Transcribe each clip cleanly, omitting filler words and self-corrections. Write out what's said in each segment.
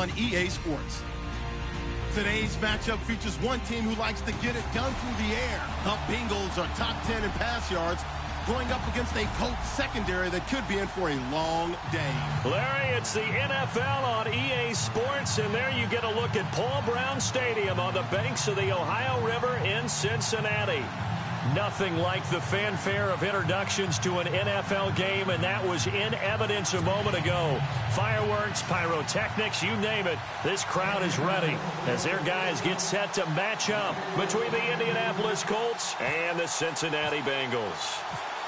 on EA Sports. Today's matchup features one team who likes to get it done through the air. The Bengals are top 10 in pass yards, going up against a Colts secondary that could be in for a long day. Larry, it's the NFL on EA Sports, and there you get a look at Paul Brown Stadium on the banks of the Ohio River in Cincinnati. Nothing like the fanfare of introductions to an NFL game, and that was in evidence a moment ago. Fireworks, pyrotechnics, you name it. This crowd is ready as their guys get set to match up between the Indianapolis Colts and the Cincinnati Bengals.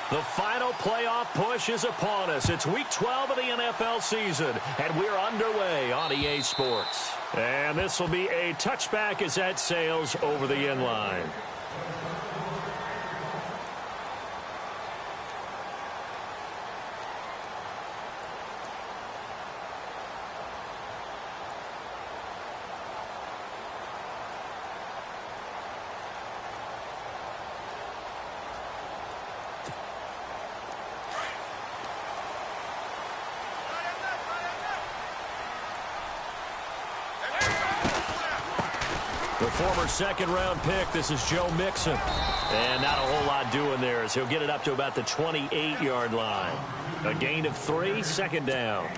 The final playoff push is upon us. It's Week 12 of the NFL season, and we're underway on EA Sports. And this will be a touchback as that sails over the end line. The former second-round pick, this is Joe Mixon. And not a whole lot doing there as he'll get it up to about the 28-yard line. A gain of 3, second down.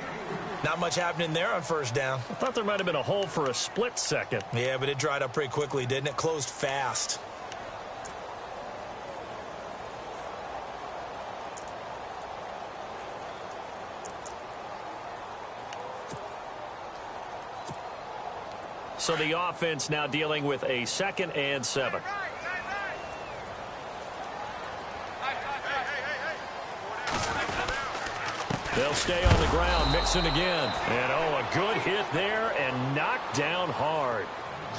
Not much happening there on first down. I thought there might have been a hole for a split second. Yeah, but it dried up pretty quickly, didn't it? Closed fast. So the offense now dealing with a 2nd and 7. They'll stay on the ground. Mixon again. And, oh, a good hit there and knocked down hard.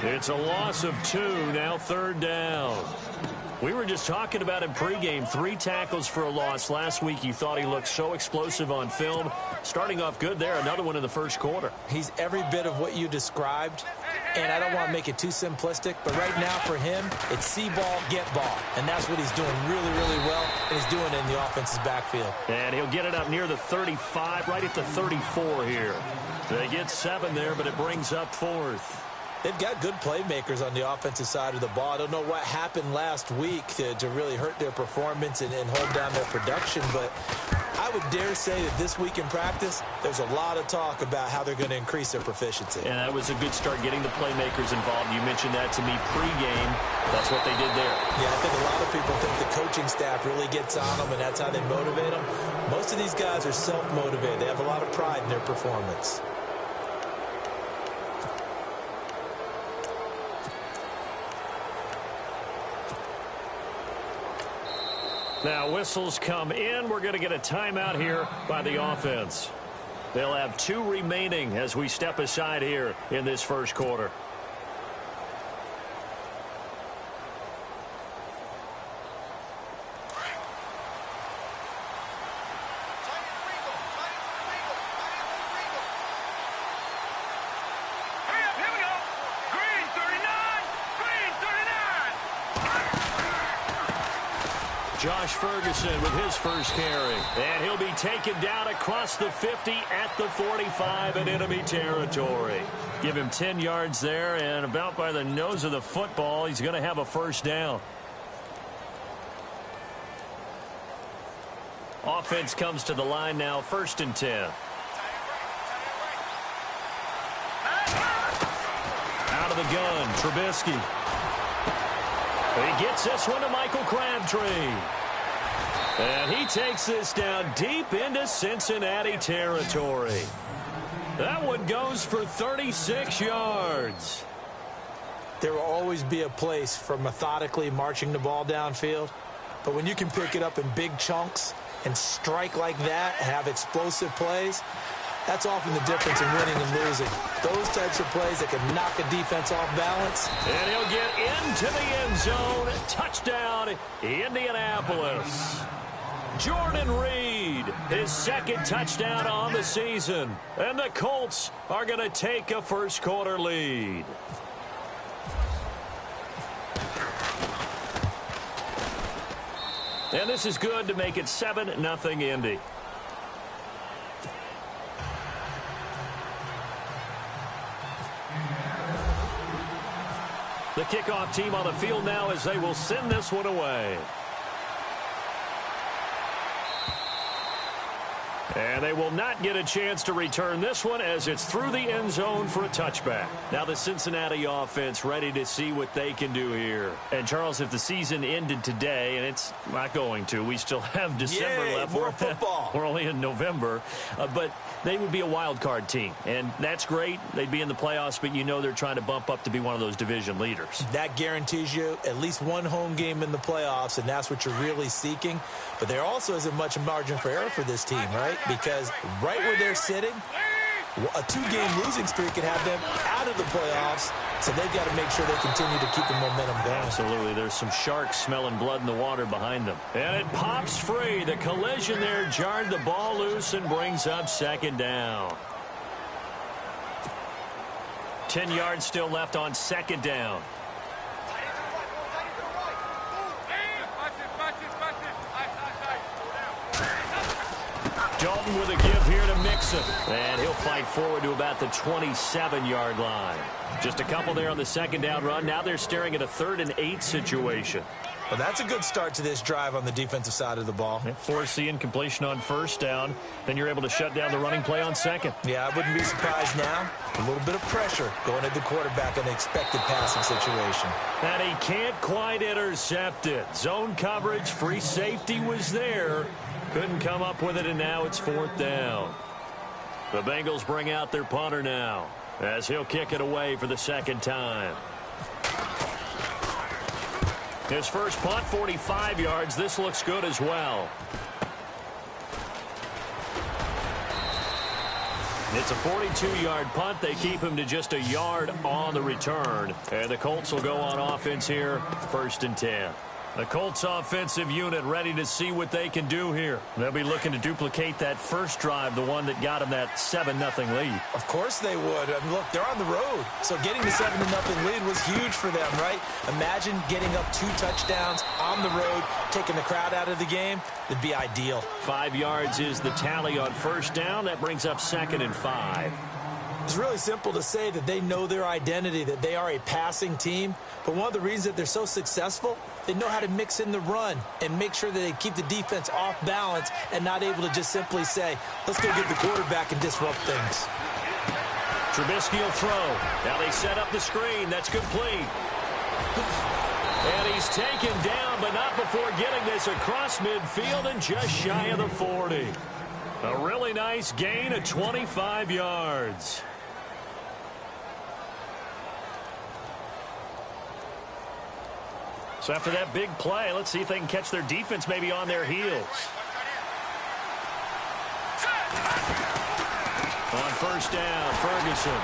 It's a loss of 2, now 3rd down. We were just talking about him pregame. 3 tackles for a loss. Last week you thought he looked so explosive on film. Starting off good there. Another one in the first quarter. He's every bit of what you described. And I don't want to make it too simplistic, but right now for him, it's see ball, get ball. And that's what he's doing really, really well, and he's doing it in the offense's backfield. And he'll get it up near the 35, right at the 34 here. They get 7 there, but it brings up 4th. They've got good playmakers on the offensive side of the ball. I don't know what happened last week to really hurt their performance and hold down their production, but I would dare say that this week in practice, there's a lot of talk about how they're going to increase their proficiency. And that was a good start getting the playmakers involved. You mentioned that to me pregame. That's what they did there. Yeah, I think a lot of people think the coaching staff really gets on them, and that's how they motivate them. Most of these guys are self-motivated. They have a lot of pride in their performance. Now, whistles come in. We're going to get a timeout here by the offense. They'll have 2 remaining as we step aside here in this first quarter. Josh Ferguson with his first carry. And he'll be taken down across the 50 at the 45 in enemy territory. Give him 10 yards there, and about by the nose of the football, he's going to have a first down. Offense comes to the line now, 1st and 10. Out of the gun, Trubisky. He gets this one to Michael Crabtree. And he takes this down deep into Cincinnati territory. That one goes for 36 yards. There will always be a place for methodically marching the ball downfield. But when you can pick it up in big chunks and strike like that, have explosive plays, that's often the difference in winning and losing. Those types of plays that can knock a defense off balance. And he'll get into the end zone. Touchdown, Indianapolis. Jordan Reed, his 2nd touchdown on the season. And the Colts are going to take a first quarter lead. And this is good to make it 7-0 Indy. The kickoff team on the field now as they will send this one away. And they will not get a chance to return this one as it's through the end zone for a touchback. Now the Cincinnati offense ready to see what they can do here. And, Charles, if the season ended today, and it's not going to, we still have December left. More football. We're only in November. But they would be a wild card team. And that's great. They'd be in the playoffs, but you know they're trying to bump up to be one of those division leaders. That guarantees you at least one home game in the playoffs, and that's what you're really seeking. But there also isn't much margin for error for this team, right? Because right where they're sitting, a two-game losing streak could have them out of the playoffs, so they've got to make sure they continue to keep the momentum going. Absolutely. There's some sharks smelling blood in the water behind them. And it pops free. The collision there jarred the ball loose and brings up second down. 10 yards still left on second down. Dalton with a give here to Mixon. And he'll fight forward to about the 27-yard line. Just a couple there on the second down run. Now they're staring at a 3rd and 8 situation. Well, that's a good start to this drive on the defensive side of the ball. Force the incompletion on first down. Then you're able to shut down the running play on second. Yeah, I wouldn't be surprised now. A little bit of pressure going at the quarterback in an expected passing situation. And he can't quite intercept it. Zone coverage, free safety was there. Couldn't come up with it, and now it's 4th down. The Bengals bring out their punter now as he'll kick it away for the second time. His first punt, 45 yards. This looks good as well. It's a 42-yard punt. They keep him to just a yard on the return. And the Colts will go on offense here, 1st and 10. The Colts offensive unit ready to see what they can do here. They'll be looking to duplicate that first drive, the one that got them that 7-0 lead. Of course they would. I mean, look, they're on the road. So getting the 7-0 lead was huge for them, right? Imagine getting up 2 touchdowns on the road, taking the crowd out of the game. It'd be ideal. 5 yards is the tally on first down. That brings up 2nd and 5. It's really simple to say that they know their identity, that they are a passing team. But one of the reasons that they're so successful, they know how to mix in the run and make sure that they keep the defense off balance and not able to just simply say, let's go get the quarterback and disrupt things. Trubisky will throw. Now they set up the screen. That's complete. And he's taken down, but not before getting this across midfield and just shy of the 40. A really nice gain of 25 yards. So after that big play, let's see if they can catch their defense maybe on their heels. On first down, Ferguson.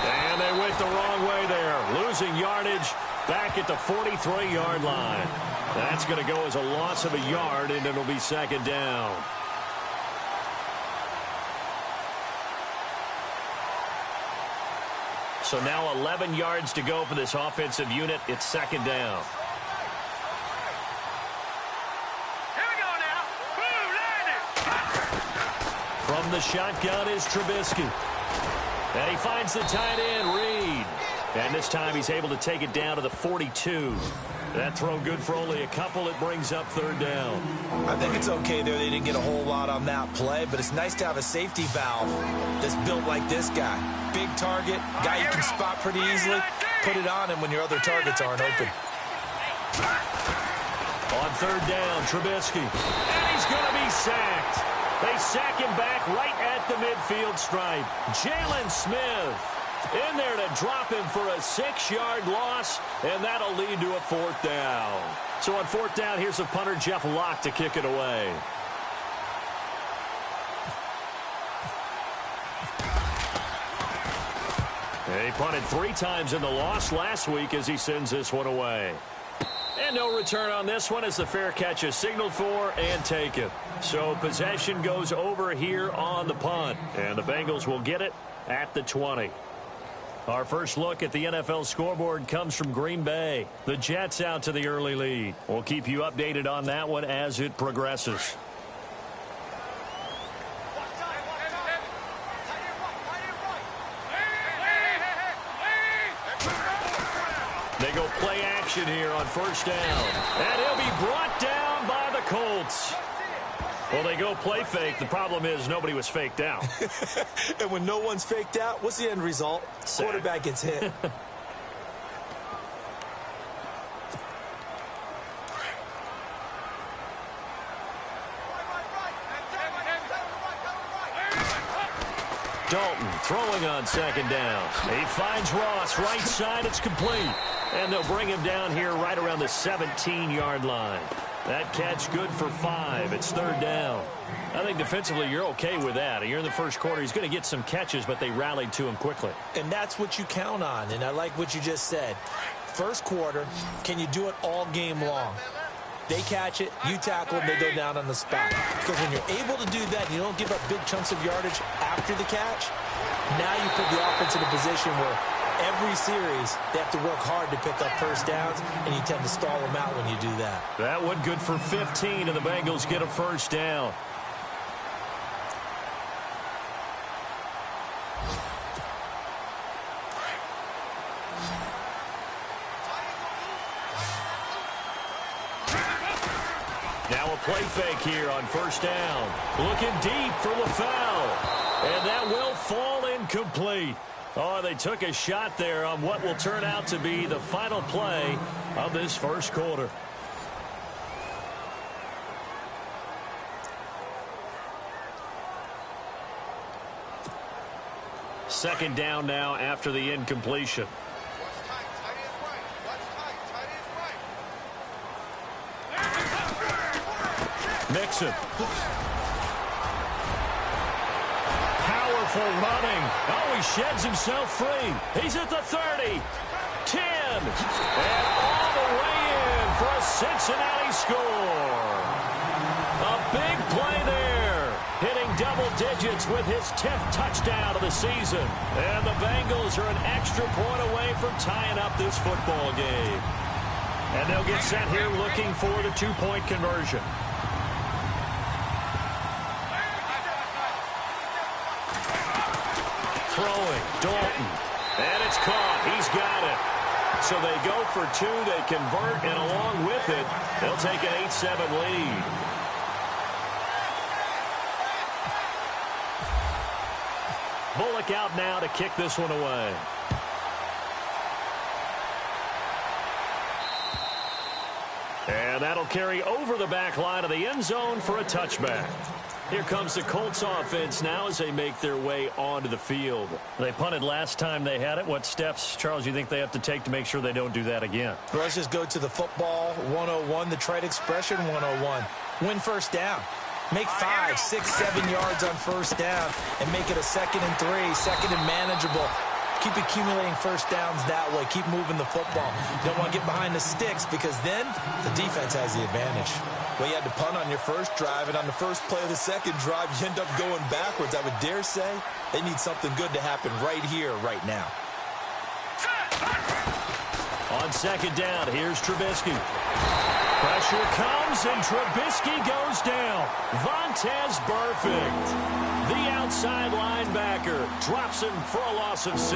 And they went the wrong way there. Losing yardage back at the 43-yard line. That's going to go as a loss of a yard, and it'll be second down. So now 11 yards to go for this offensive unit. It's second down. From the shotgun is Trubisky. And he finds the tight end, Reed. And this time he's able to take it down to the 42. That throw good for only a couple. It brings up third down. I think it's okay there. They didn't get a whole lot on that play, but it's nice to have a safety valve that's built like this guy. Big target, guy you can spot pretty easily. Put it on him when your other targets aren't open. On third down, Trubisky. And he's going to be sacked. They sack him back right at the midfield stripe. Jalen Smith in there to drop him for a 6-yard loss, and that'll lead to a fourth down. So on fourth down, here's the punter, Jeff Locke, to kick it away. He punted 3 times in the loss last week as he sends this one away. And no return on this one as the fair catch is signaled for and taken. So possession goes over here on the punt, and the Bengals will get it at the 20. Our first look at the NFL scoreboard comes from Green Bay. The Jets out to the early lead. We'll keep you updated on that one as it progresses. They go play action here on first down. And he'll be brought down by the Colts. Well, they go play fake. The problem is nobody was faked out. And when no one's faked out, what's the end result? Sack. Quarterback gets hit. Dalton throwing on second down. He finds Ross right side. It's complete. And they'll bring him down here right around the 17-yard line. That catch good for 5. It's third down. I think defensively you're okay with that. You're in the first quarter. He's going to get some catches, but they rallied to him quickly. And that's what you count on. And I like what you just said. First quarter, can you do it all game long? They catch it, you tackle them, they go down on the spot. Because when you're able to do that, you don't give up big chunks of yardage after the catch, now you put the offense in a position where every series they have to work hard to pick up first downs, and you tend to stall them out when you do that. That one good for 15, and the Bengals get a first down. Now a play fake here on first down. Looking deep for LaFell. And that will fall incomplete. Oh, they took a shot there on what will turn out to be the final play of this first quarter. Second down now after the incompletion. Mixon. Powerful running. Oh, he sheds himself free. He's at the 30. 10. And all the way in for a Cincinnati score. A big play there. Hitting double digits with his 10th touchdown of the season. And the Bengals are an extra point away from tying up this football game. And they'll get set here looking for the two-point conversion. Throwing, Dalton, and it's caught. He's got it. So they go for 2, they convert, and along with it, they'll take an 8-7 lead. Bullock out now to kick this one away. And that'll carry over the back line of the end zone for a touchback. Here comes the Colts offense now as they make their way onto the field. They punted last time they had it. What steps, Charles, you think they have to take to make sure they don't do that again? Well, let's just go to the football 101, the trade expression 101. Win first down. Make 5, 6, 7 yards on first down and make it a 2nd and 3, second and manageable. Keep accumulating first downs that way. Keep moving the football. You don't want to get behind the sticks because then the defense has the advantage. Well, you had to punt on your first drive, and on the first play of the second drive, you end up going backwards. I would dare say they need something good to happen right here, right now. On second down, here's Trubisky. Pressure comes, and Trubisky goes down. Vontaze Burfict, the outside linebacker, drops him for a loss of 6.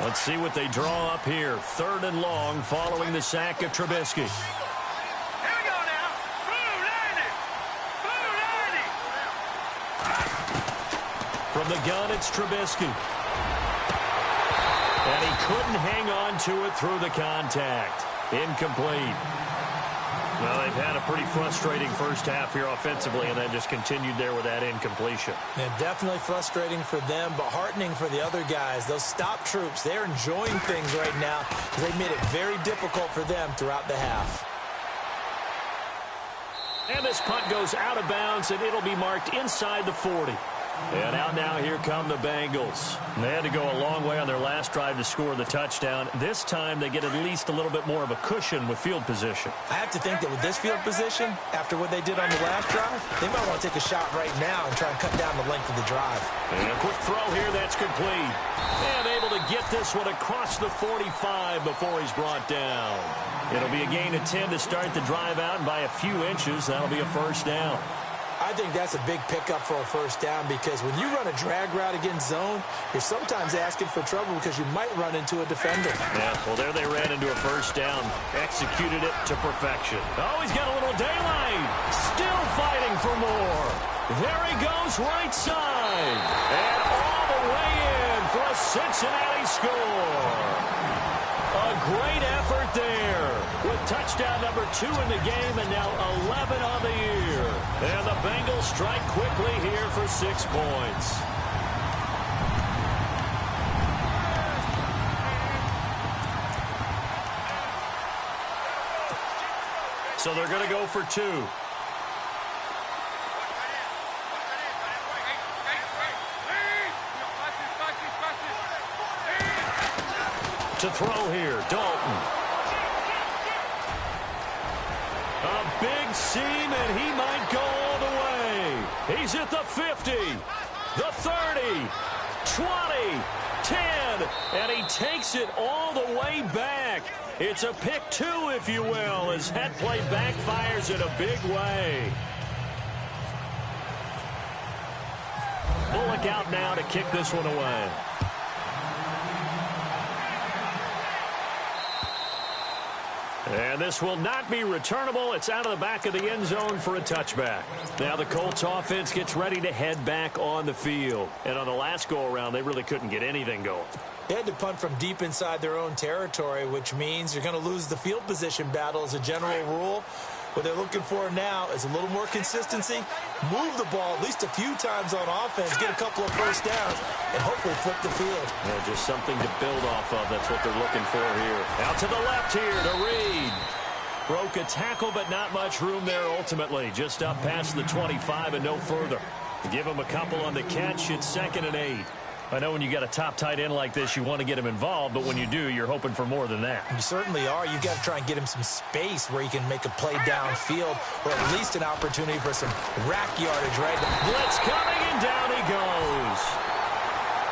Let's see what they draw up here. 3rd and long following the sack of Trubisky. Here we go now. From the gun, it's Trubisky. And he couldn't hang on to it through the contact. Incomplete. Well, they've had a pretty frustrating first half here offensively, and then just continued there with that incompletion. Yeah, definitely frustrating for them, but heartening for the other guys. Those stop troops, they're enjoying things right now because they made it very difficult for them throughout the half. And this punt goes out of bounds, and it'll be marked inside the 40. And out now, here come the Bengals. They had to go a long way on their last drive to score the touchdown. This time, they get at least a little bit more of a cushion with field position. I have to think that with this field position, after what they did on the last drive, they might want to take a shot right now and try and cut down the length of the drive. And a quick throw here, that's complete. And able to get this one across the 45 before he's brought down. It'll be a gain of 10 to start the drive out, and by a few inches, that'll be a first down. I think that's a big pickup for a first down because when you run a drag route against zone, you're sometimes asking for trouble because you might run into a defender. Yeah, well, there they ran into a first down. Executed it to perfection. Oh, he's got a little daylight. Still fighting for more. There he goes right side. And all the way in for a Cincinnati score. A great effort there with touchdown number 2 in the game and now 11 on the year. And the Bengals strike quickly here for 6 points. So they're going to go for 2. To throw here, Dalton. A big seam, and he might go all the way. He's at the 50, the 30, 20, 10, and he takes it all the way back. It's a pick 2, if you will, as that play backfires in a big way. Bullock out now to kick this one away. And this will not be returnable. It's out of the back of the end zone for a touchback. Now the Colts offense gets ready to head back on the field. And on the last go-around, they really couldn't get anything going. They had to punt from deep inside their own territory, which means you're going to lose the field position battle as a general rule. What they're looking for now is a little more consistency, move the ball at least a few times on offense, get a couple of first downs, and hopefully flip the field. Yeah, just something to build off of. That's what they're looking for here. Out to the left here to Reed. Broke a tackle, but not much room there ultimately. Just up past the 25 and no further. Give him a couple on the catch. It's 2nd and 8. I know when you got a top tight end like this, you want to get him involved, but when you do, you're hoping for more than that. You certainly are. You've got to try and get him some space where he can make a play downfield or at least an opportunity for some rack yardage, right? Blitz coming, and down he goes.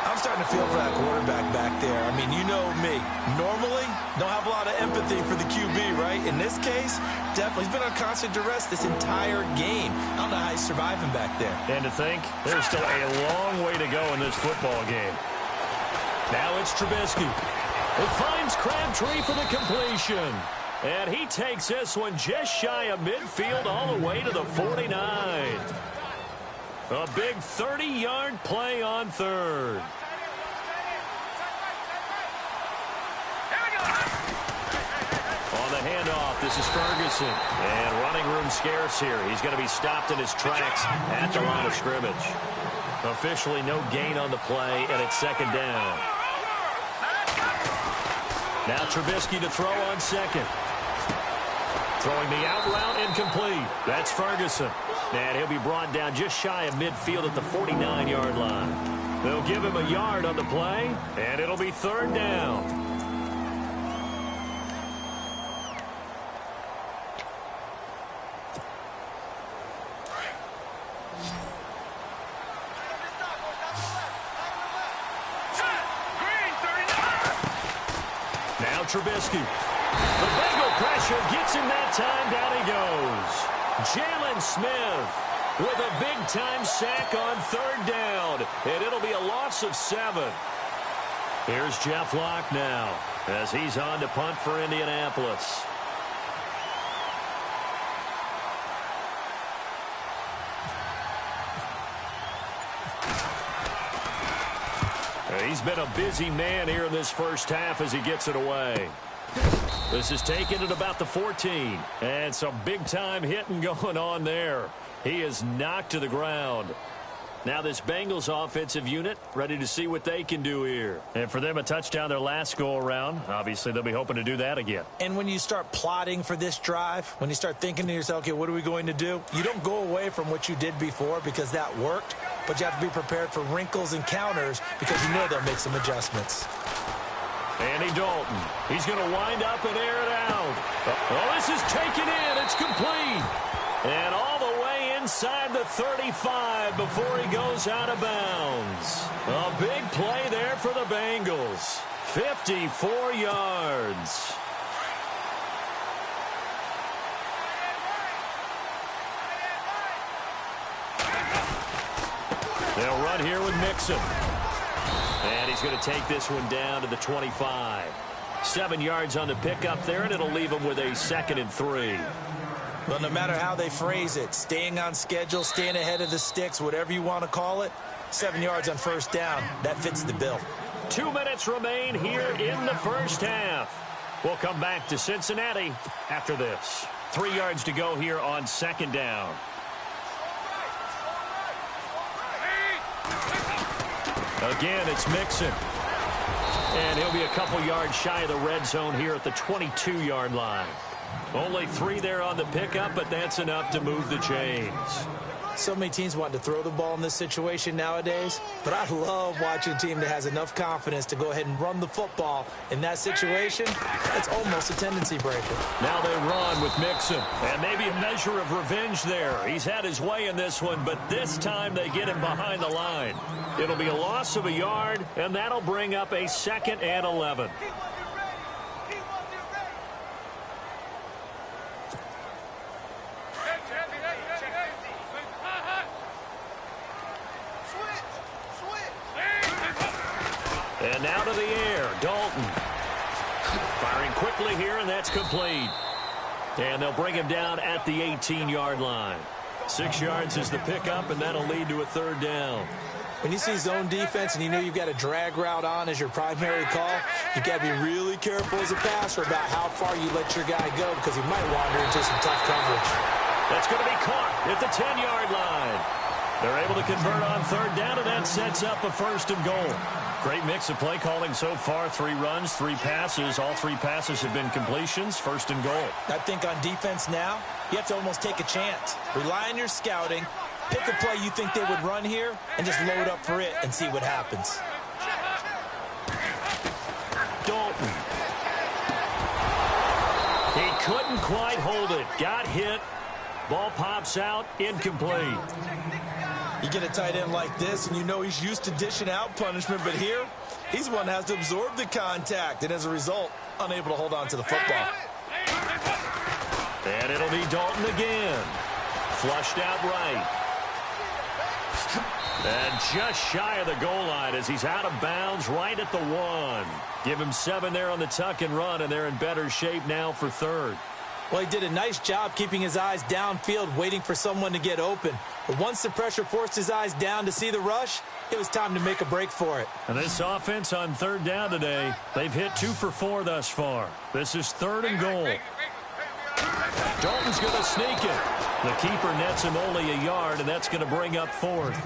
I'm starting to feel for that quarterback back there. I mean, you know me. Normally, don't have a lot of empathy for the QB, right? In this case, definitely. He's been on constant duress this entire game. I don't know how he's surviving back there. And to think, there's still a long way to go in this football game. Now it's Trubisky. It finds Crabtree for the completion. And he takes this one just shy of midfield all the way to the 49. A big 30-yard play on 3rd. On the handoff, this is Ferguson. And running room scarce here. He's going to be stopped in his tracks at the line of scrimmage. Officially no gain on the play, and it's 2nd down. Now Trubisky to throw on 2nd. Throwing the out route incomplete. That's Ferguson. And he'll be brought down just shy of midfield at the 49-yard line. They'll give him a yard on the play, and it'll be 3rd down. Now Trubisky. The Bengal pressure gets him that time. Down he goes. Jalen Smith with a big-time sack on 3rd down. And it'll be a loss of 7. Here's Jeff Locke now as he's on to punt for Indianapolis. He's been a busy man here in this first half as he gets it away. This is taken at about the 14. And some big-time hitting going on there. He is knocked to the ground. Now this Bengals offensive unit ready to see what they can do here. And for them, a touchdown their last go-around. Obviously, they'll be hoping to do that again. And when you start plotting for this drive, when you start thinking to yourself, okay, what are we going to do? You don't go away from what you did before because that worked. But you have to be prepared for wrinkles and counters because you know they'll make some adjustments. Andy Dalton. He's going to wind up and air it out. Oh, this is taken in. It's complete. And all the way inside the 35 before he goes out of bounds. A big play there for the Bengals. 54 yards. They'll run here with Mixon. And he's going to take this one down to the 25. 7 yards on the pickup there, and it'll leave him with a 2nd and 3. Well, no matter how they phrase it, staying on schedule, staying ahead of the sticks, whatever you want to call it, 7 yards on first down, that fits the bill. 2 minutes remain here in the first half. We'll come back to Cincinnati after this. 3 yards to go here on 2nd down. Again, it's Mixon. And he'll be a couple yards shy of the red zone here at the 22-yard line. Only 3 there on the pickup, but that's enough to move the chains. So many teams want to throw the ball in this situation nowadays, but I love watching a team that has enough confidence to go ahead and run the football. In that situation, that's almost a tendency breaker. Now they run with Mixon, and maybe a measure of revenge there. He's had his way in this one, but this time they get him behind the line. It'll be a loss of a yard, and that'll bring up a 2nd and 11. And now to the air, Dalton. Firing quickly here, and that's complete. And they'll bring him down at the 18-yard line. 6 yards is the pickup, and that'll lead to a 3rd down. When you see zone defense and you know you've got a drag route on as your primary call, you've got to be really careful as a passer about how far you let your guy go because he might wander into some tough coverage. That's going to be caught at the 10-yard line. They're able to convert on 3rd down, and that sets up a 1st and goal. Great mix of play calling so far. 3 runs, 3 passes. All 3 passes have been completions. 1st and goal. I think on defense now, you have to almost take a chance. Rely on your scouting. Pick a play you think they would run here and just load up for it and see what happens. Dalton. He couldn't quite hold it. Got hit. Ball pops out. Incomplete. You get a tight end like this, and you know he's used to dishing out punishment, but here, he's the one that has to absorb the contact, and as a result, unable to hold on to the football. And it'll be Dalton again. Flushed out right. And just shy of the goal line as he's out of bounds right at the 1. Give him 7 there on the tuck and run, and they're in better shape now for 3rd. Well, he did a nice job keeping his eyes downfield, waiting for someone to get open. But once the pressure forced his eyes down to see the rush, it was time to make a break for it. And this offense on 3rd down today, they've hit 2 for 4 thus far. This is 3rd and goal. Dalton's going to sneak it. The keeper nets him only a yard, and that's going to bring up 4th.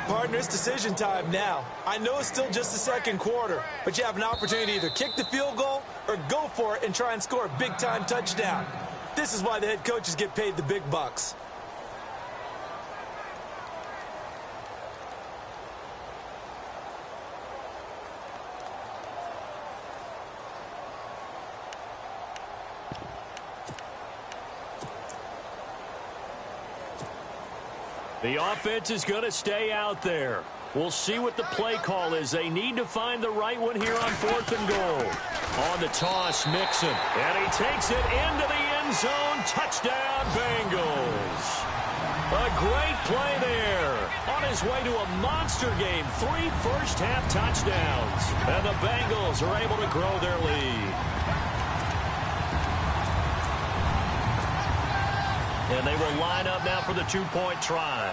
Partner, it's decision time now. I know it's still just the 2nd quarter, but you have an opportunity to either kick the field goal or go for it and try and score a big-time touchdown. This is why the head coaches get paid the big bucks. The offense is going to stay out there. We'll see what the play call is. They need to find the right one here on 4th and goal. On the toss, Mixon. And he takes it into the end zone. Touchdown, Bengals. A great play there. On his way to a monster game. 3 first-half touchdowns. And the Bengals are able to grow their lead. And they will line up now for the 2-point try.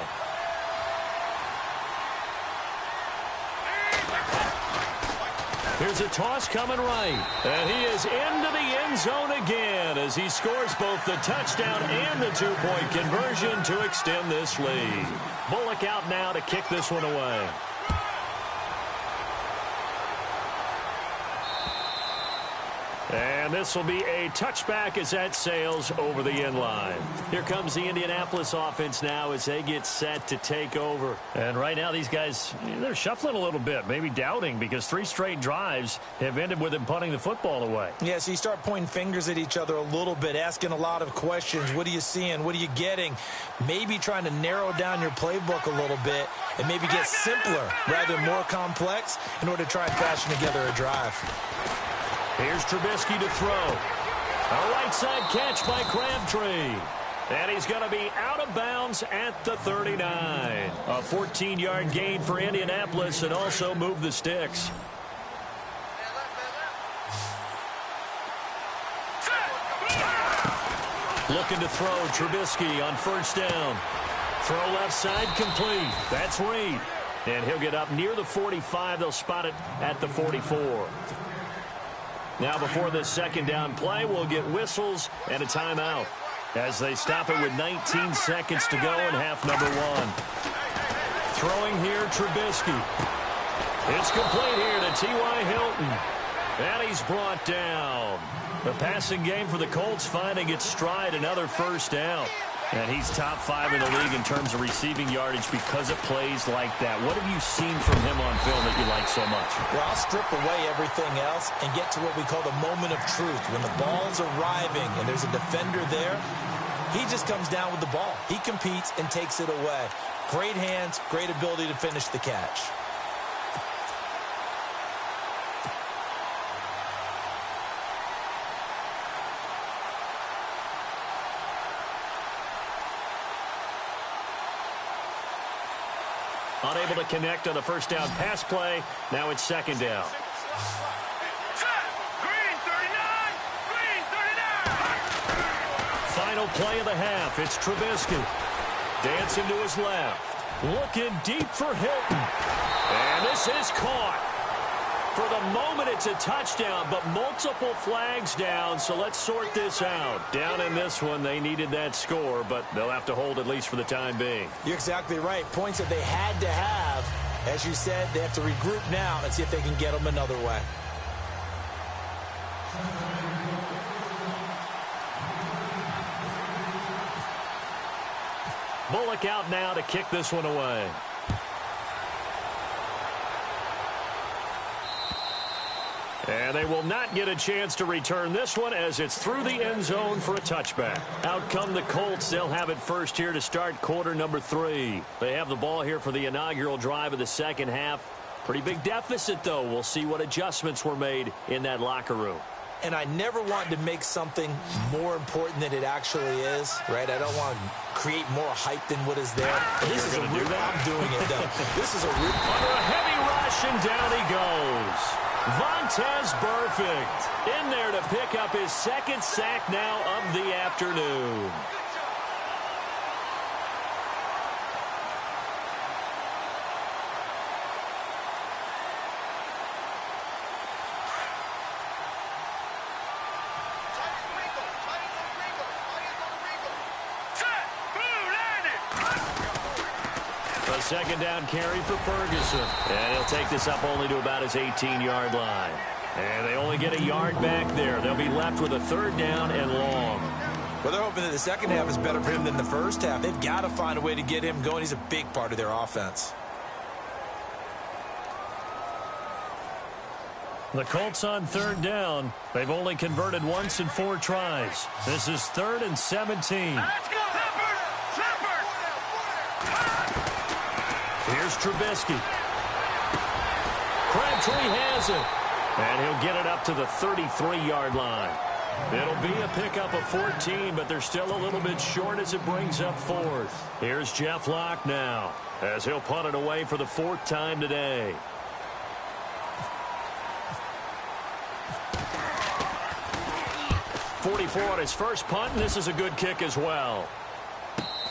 Here's a toss coming right. And he is into the end zone again as he scores both the touchdown and the 2-point conversion to extend this lead. Bullock out now to kick this one away. And this will be a touchback as that sails over the end line. Here comes the Indianapolis offense now as they get set to take over. And right now these guys, they're shuffling a little bit, maybe doubting because 3 straight drives have ended with them punting the football away. Yeah, so you start pointing fingers at each other a little bit, asking a lot of questions. What are you seeing? What are you getting? Maybe trying to narrow down your playbook a little bit and maybe get simpler rather than more complex in order to try and fashion together a drive. Here's Trubisky to throw. A right side catch by Crabtree. And he's going to be out of bounds at the 39. A 14-yard gain for Indianapolis and also move the sticks. Looking to throw, Trubisky on first down. Throw left side complete. That's Reed. And he'll get up near the 45. They'll spot it at the 44. Now before this second down play, we'll get whistles and a timeout as they stop it with 19 seconds to go in half number one. Throwing here, Trubisky. It's complete here to T.Y. Hilton. And he's brought down. The passing game for the Colts finding its stride, another first down. And he's top 5 in the league in terms of receiving yardage because of plays like that. What have you seen from him on film that you like so much? Well, I'll strip away everything else and get to what we call the moment of truth. When the ball's arriving and there's a defender there, he just comes down with the ball. He competes and takes it away. Great hands, great ability to finish the catch. Unable to connect on the first down pass play. Now it's second down. Green 39! Green 39! Final play of the half. It's Trubisky. Dancing to his left. Looking deep for Hilton. And this is caught. For the moment, it's a touchdown, but multiple flags down, so let's sort this out. Down in this one, they needed that score, but they'll have to hold at least for the time being. You're exactly right. Points that they had to have. As you said, they have to regroup now and see if they can get them another way. Bullock out now to kick this one away. And they will not get a chance to return this one as it's through the end zone for a touchback. Out come the Colts. They'll have it first here to start quarter number 3. They have the ball here for the inaugural drive of the second half. Pretty big deficit, though. We'll see what adjustments were made in that locker room. And I never want to make something more important than it actually is, right? I don't want to create more hype than what is there. But this is a real, I'm doing it, though. This is a real. Under a heavy rush, and down he goes. Vontaze Burfict in there to pick up his second sack now of the afternoon. A second down carry for Ferguson. And he'll take this up only to about his 18-yard line. And they only get a yard back there. They'll be left with a third down and long. Well, they're hoping that the second half is better for him than the first half. They've got to find a way to get him going. He's a big part of their offense. The Colts on third down. They've only converted once in 4 tries. This is 3rd and 17. Let's go! Here's Trubisky. Crabtree has it. And he'll get it up to the 33-yard line. It'll be a pickup of 14, but they're still a little bit short as it brings up 4th. Here's Jeff Locke now as he'll punt it away for the 4th time today. .44 on his first punt, and this is a good kick as well.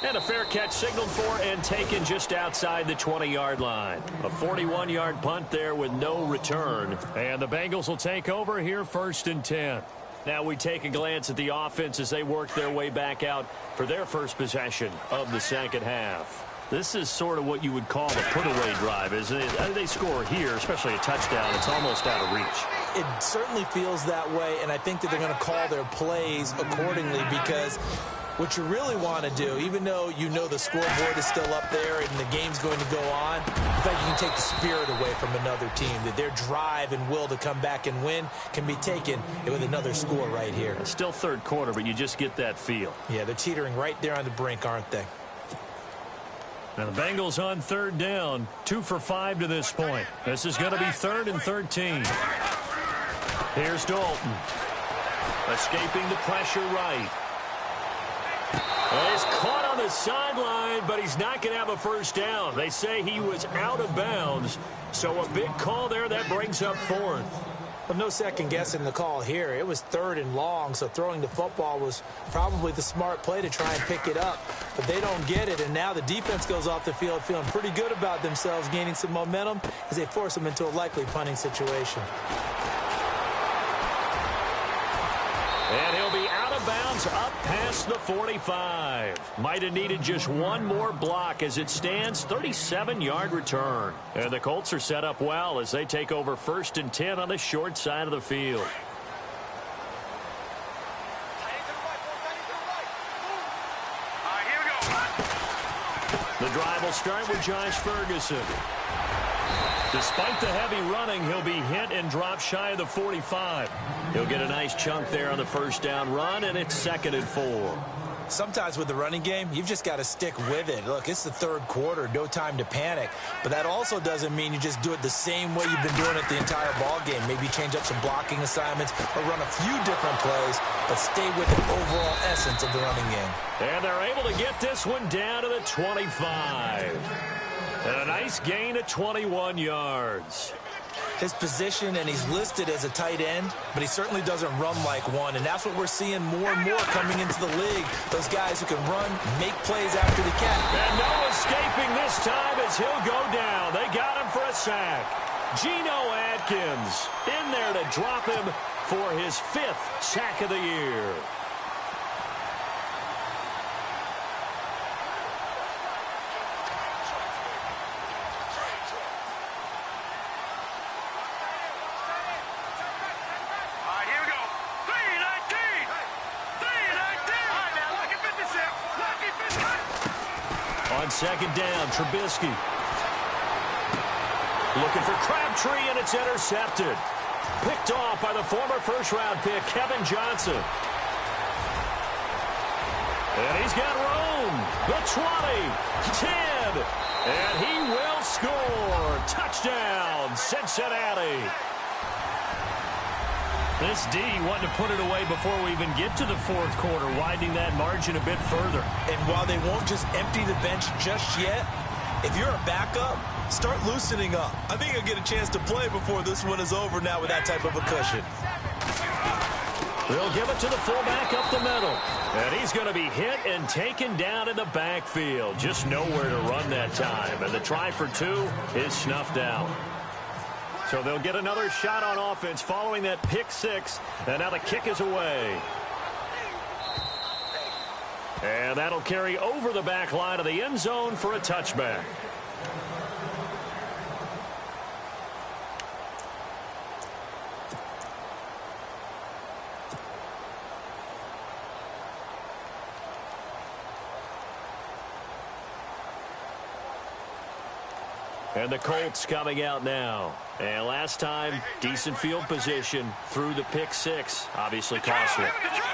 And a fair catch signaled for and taken just outside the 20-yard line. A 41-yard punt there with no return. And the Bengals will take over here 1st and 10. Now we take a glance at the offense as they work their way back out for their first possession of the second half. This is sort of what you would call a put-away drive, isn't it? They score here, especially a touchdown. It's almost out of reach. It certainly feels that way, and I think that they're going to call their plays accordingly because what you really want to do, even though you know the scoreboard is still up there and the game's going to go on, in fact, you can take the spirit away from another team, that their drive and will to come back and win can be taken with another score right here. It's still third quarter, but you just get that feel. Yeah, they're teetering right there on the brink, aren't they? Now the Bengals on third down, 2 for 5 to this point. This is going to be 3rd and 13. Here's Dalton. Escaping the pressure right. Well, he's caught on the sideline, but he's not going to have a first down. They say he was out of bounds, so a big call there that brings up fourth. Well, no second guessing the call here. It was 3rd and long, so throwing the football was probably the smart play to try and pick it up. But they don't get it, and now the defense goes off the field feeling pretty good about themselves, gaining some momentum as they force them into a likely punting situation. And he'll be out of bounds up past the 45. Might have needed just one more block as it stands, 37-yard return. And the Colts are set up well as they take over 1st and 10 on the short side of the field. Here we go. The drive will start with Josh Ferguson. Despite the heavy running, he'll be hit and drop shy of the 45. He'll get a nice chunk there on the first down run, and it's 2nd and 4. Sometimes with the running game, you've just got to stick with it. Look, it's the 3rd quarter, no time to panic. But that also doesn't mean you just do it the same way you've been doing it the entire ball game. Maybe change up some blocking assignments or run a few different plays, but stay with the overall essence of the running game. And they're able to get this one down to the 25. And a nice gain of 21 yards. His position, and he's listed as a tight end, but he certainly doesn't run like one, and that's what we're seeing more and more coming into the league. Those guys who can run, make plays after the catch. And no escaping this time as he'll go down. They got him for a sack. Geno Atkins in there to drop him for his 5th sack of the year. On 2nd down, Trubisky. Looking for Crabtree, and it's intercepted. Picked off by the former first-round pick, Kevin Johnson. And he's got room. The 20, 10, and he will score. Touchdown, Cincinnati. This D wanting to put it away before we even get to the 4th quarter, widening that margin a bit further. And while they won't just empty the bench just yet, if you're a backup, start loosening up. I think you'll get a chance to play before this one is over now with that type of a cushion. They'll give it to the fullback up the middle. And he's going to be hit and taken down in the backfield. Just nowhere to run that time. And the try for 2 is snuffed out. So they'll get another shot on offense following that pick 6. And now the kick is away. And that'll carry over the back line of the end zone for a touchback. And the Colts coming out now. And last time, decent field position through the pick 6. Obviously costly.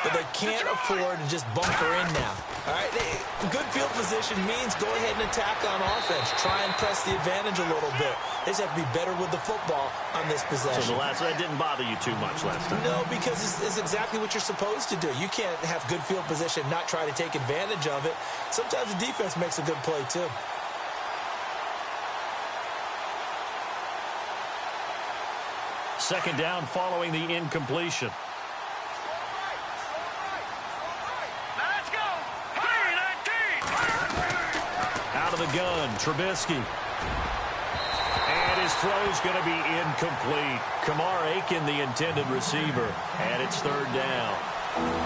But they can't afford to just bunker in now. All right, good field position means go ahead and attack on offense. Try and press the advantage a little bit. They just have to be better with the football on this possession. So that didn't bother you too much last time? No, because it's exactly what you're supposed to do. You can't have good field position, not try to take advantage of it. Sometimes the defense makes a good play, too. Second down following the incompletion. Let's go. 3-19. Out of the gun, Trubisky. And his throw's going to be incomplete. Kamar Aiken, the intended receiver. And it's 3rd down.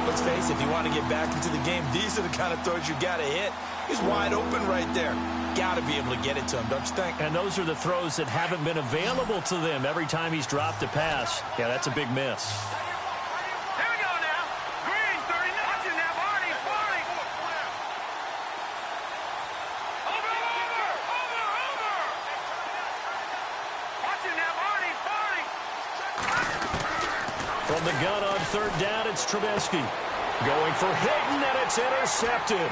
Let's face it, if you want to get back into the game, these are the kind of throws you got to hit. He's wide open right there. Got to be able to get it to him, don't you think? And those are the throws that haven't been available to them every time he's dropped a pass. Yeah, that's a big miss. Here we go now. Green, 39. Watch it now, Barney. Barney. Over. Watch it now, Barney. Barney. From the gun on 3rd down, it's Trubisky. Going for Hilton, and it's intercepted.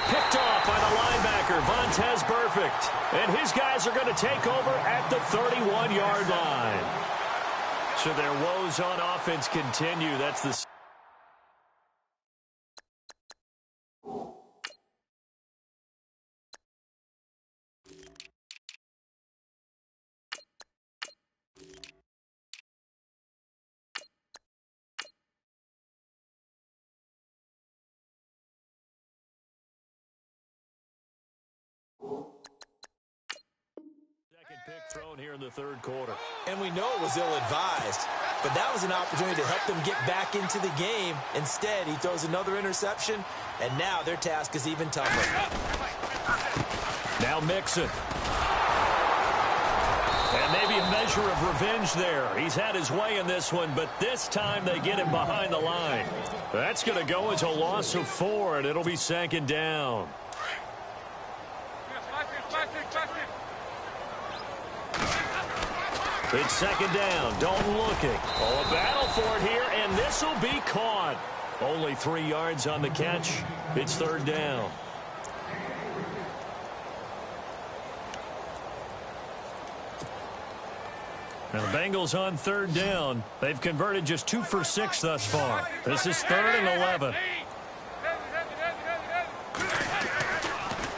Picked off by the linebacker, Vontaze Burfict. And his guys are going to take over at the 31-yard line. So their woes on offense continue. That's the... pick thrown here in the third quarter. And we know it was ill-advised, but that was an opportunity to help them get back into the game. Instead, he throws another interception, and now their task is even tougher. Now Mixon. And maybe a measure of revenge there. He's had his way in this one, but this time they get him behind the line. That's going to go as a loss of 4, and it'll be second down. It's second down. Dalton looking. Oh, a battle for it here, and this will be caught. Only 3 yards on the catch. It's third down. Now the Bengals on third down. They've converted just 2 for 6 thus far. This is 3rd and 11.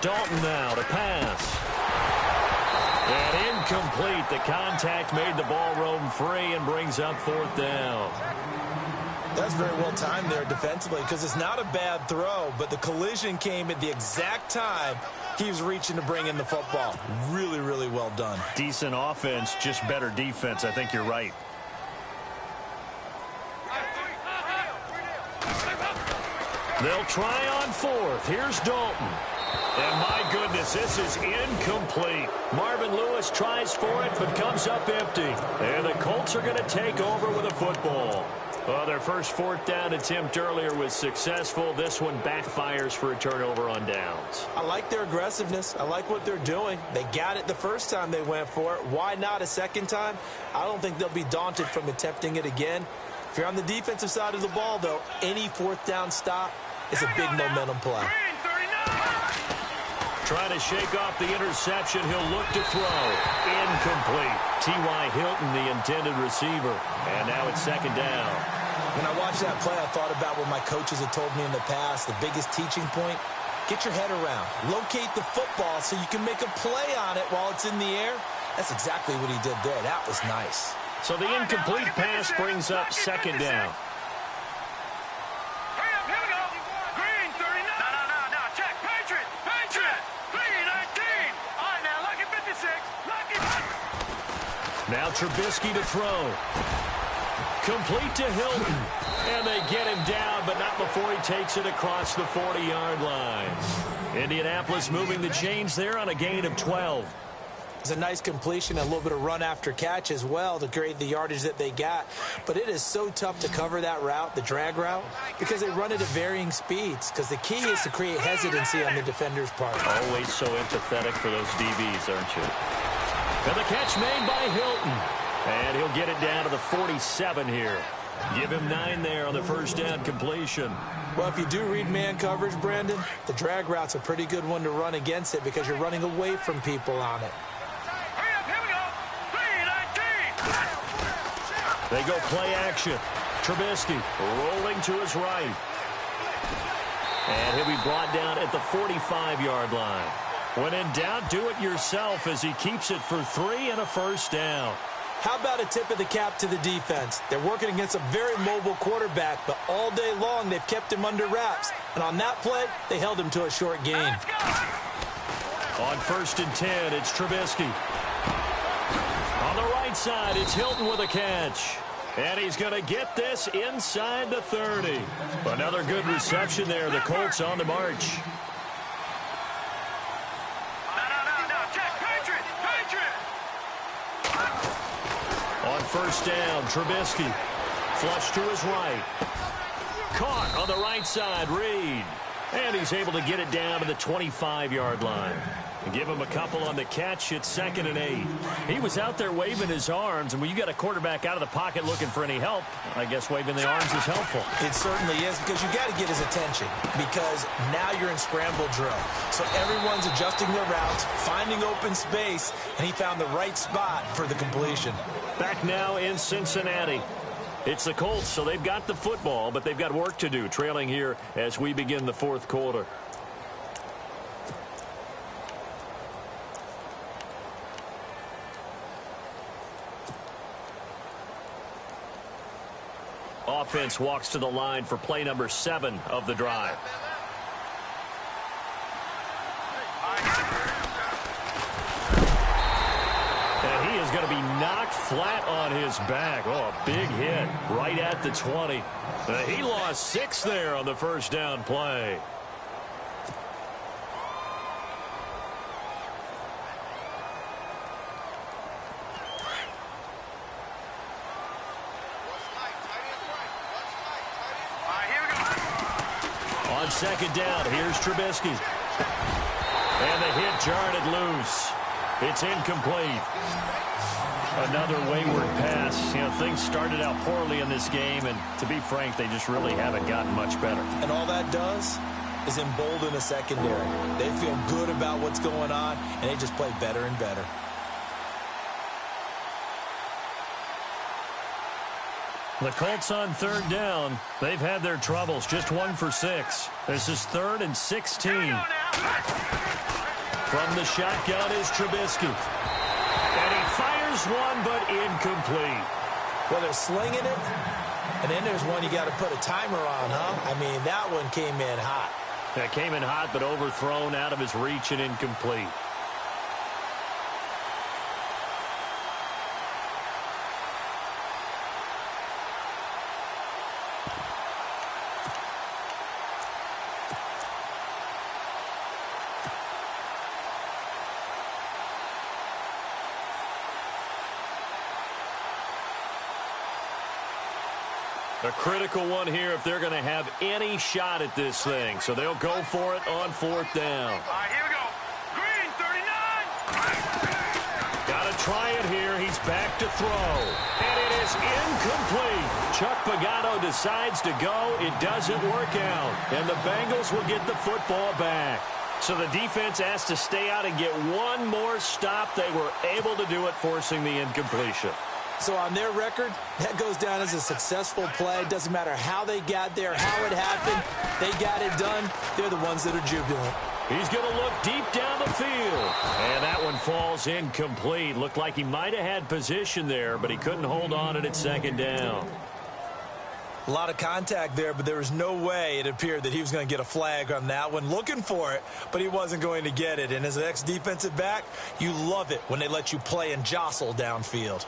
Dalton now to pass. And incomplete. The contact made the ball roam free and brings up 4th down. That's very well timed there defensively because it's not a bad throw, but the collision came at the exact time he was reaching to bring in the football. Really, really well done. Decent offense, just better defense. I think you're right. They'll try on 4th. Here's Dalton. And my goodness, this is incomplete. Marvin Lewis tries for it, but comes up empty. And the Colts are going to take over with a football. Well, their first 4th down attempt earlier was successful. This one backfires for a turnover on downs. I like their aggressiveness. I like what they're doing. They got it the first time they went for it. Why not a second time? I don't think they'll be daunted from attempting it again. If you're on the defensive side of the ball, though, any 4th down stop is a big momentum play. Trying to shake off the interception. He'll look to throw. Incomplete. T.Y. Hilton, the intended receiver. And now it's second down. When I watched that play, I thought about what my coaches had told me in the past. The biggest teaching point, get your head around. Locate the football so you can make a play on it while it's in the air. That's exactly what he did there. That was nice. So the incomplete pass brings up second down. Now Trubisky to throw. Complete to Hilton. And they get him down, but not before he takes it across the 40-yard line. Indianapolis moving the chains there on a gain of 12. It's a nice completion, a little bit of run after catch as well to create the yardage that they got. But it is so tough to cover that route, the drag route, because they run it at varying speeds. Because the key is to create hesitancy on the defender's part. Always so empathetic for those DBs, aren't you? And the catch made by Hilton. And he'll get it down to the 47 here. Give him 9 there on the first down completion. Well, if you do read man coverage, Brandon, the drag route's a pretty good one to run against it because you're running away from people on it. They go play action. Trubisky rolling to his right. And he'll be brought down at the 45-yard line. When in doubt, do it yourself as he keeps it for 3 and a first down. How about a tip of the cap to the defense? They're working against a very mobile quarterback, but all day long they've kept him under wraps. And on that play, they held him to a short gain. On 1st and 10, it's Trubisky. On the right side, it's Hilton with a catch. And he's going to get this inside the 30. Another good reception there. The Colts on the march. On first down, Trubisky. Flush to his right. Caught on the right side, Reed. And he's able to get it down to the 25-yard line. And give him a couple on the catch. It's 2nd and 8. He was out there waving his arms, and when you got a quarterback out of the pocket looking for any help, I guess waving the arms is helpful. It certainly is, because you got to get his attention, because now you're in scramble drill. So everyone's adjusting their routes, finding open space, and he found the right spot for the completion. Back now in Cincinnati. It's the Colts, so they've got the football, but they've got work to do, trailing here as we begin the 4th quarter. Offense walks to the line for play number 7 of the drive. is going to be knocked flat on his back. Oh, a big hit right at the 20. He lost 6 there on the first down play. On second down, here's Trubisky. And the hit jarred it loose. It's incomplete. Another wayward pass. You know, things started out poorly in this game, and to be frank, they just really haven't gotten much better. And all that does is embolden the secondary. They feel good about what's going on, and they just play better and better. The Colts on third down. They've had their troubles. Just 1 for 6. This is 3rd and 16. From the shotgun is Trubisky. And he fires one, but incomplete. Well, they're slinging it, and then there's one you got to put a timer on, huh? I mean, that one came in hot. That came in hot, but overthrown out of his reach and incomplete. A critical one here if they're going to have any shot at this thing. So they'll go for it on 4th down. All right, here we go. Green, 39. Got to try it here. He's back to throw. And it is incomplete. Chuck Pagano decides to go. It doesn't work out. And the Bengals will get the football back. So the defense has to stay out and get one more stop. They were able to do it, forcing the incompletion. So on their record, that goes down as a successful play. Doesn't matter how they got there, how it happened. They got it done. They're the ones that are jubilant. He's going to look deep down the field. And that one falls incomplete. Looked like he might have had position there, but he couldn't hold on at its 2nd down. A lot of contact there, but there was no way it appeared that he was going to get a flag on that one. Looking for it, but he wasn't going to get it. And as an ex-defensive back, you love it when they let you play and jostle downfield.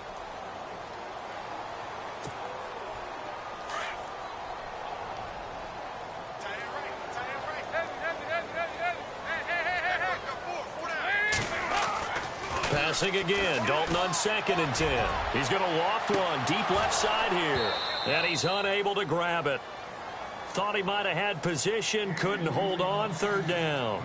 Passing again. Dalton on 2nd and 10. He's going to loft one deep left side here. And he's unable to grab it. Thought he might have had position. Couldn't hold on. 3rd down.